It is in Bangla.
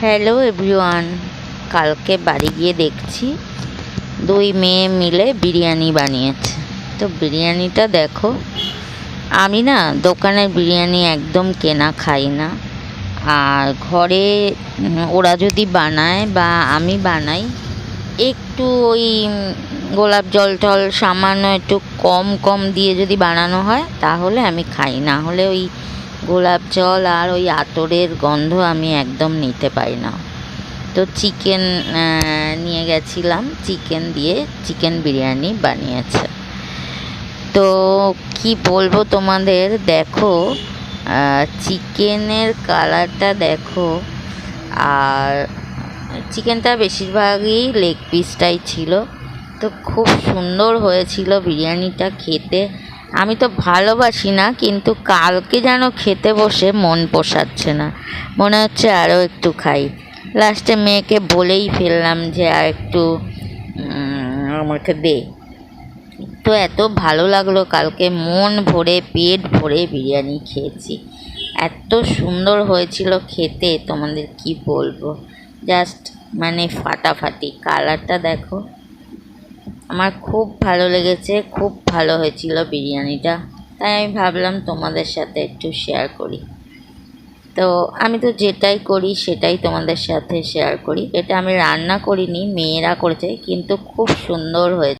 হ্যালো এভরিওয়ান, কালকে বাড়ি গিয়ে দেখছি দুই মেয়ে মিলে বিরিয়ানি বানিয়েছে। তো বিরিয়ানিটা দেখো, আমি না দোকানের বিরিয়ানি একদম কেনা খাই না। আর ঘরে ওরা যদি বানায় বা আমি বানাই, একটু ওই গোলাপ জল টল সামান্য একটু কম কম দিয়ে যদি বানানো হয় তাহলে আমি খাই, না হলে ওই গোলাপ জল আর ওই আতরের গন্ধ আমি একদম নিতে পারি না। তো চিকেন নিয়ে গেছিলাম, চিকেন দিয়ে চিকেন বিরিয়ানি বানিয়েছে। তো কি বলবো তোমাদের, দেখো চিকেনের কালারটা দেখো, আর চিকেনটা বেশিরভাগই লেগ পিসটাই ছিল। তো খুব সুন্দর হয়েছিল বিরিয়ানিটা খেতে। আমি তো ভালোবাসি না, কিন্তু কালকে যেন খেতে বসে মন পোষাচ্ছে না, মনে হচ্ছে আরও একটু খাই। লাস্টে মেয়েকে বলেই ফেললাম যে আর একটু আমাকে দে। তো এত ভালো লাগলো, কালকে মন ভরে পেট ভরে বিরিয়ানি খেয়েছি। এত সুন্দর হয়েছিল খেতে, তোমাদের কি বলবো, জাস্ট মানে ফাটাফাটি। কালারটা দেখো, আমার খুব ভালো লেগেছে, খুব ভালো হয়েছিল বিরিয়ানিটা। তাই আমি ভাবলাম তোমাদের সাথে একটু শেয়ার করি। তো আমি তো যেটাই করি সেটাই তোমাদের সাথে শেয়ার করি। এটা আমি রান্না করিনি, মেয়েরা করেছে, কিন্তু খুব সুন্দর হয়েছে।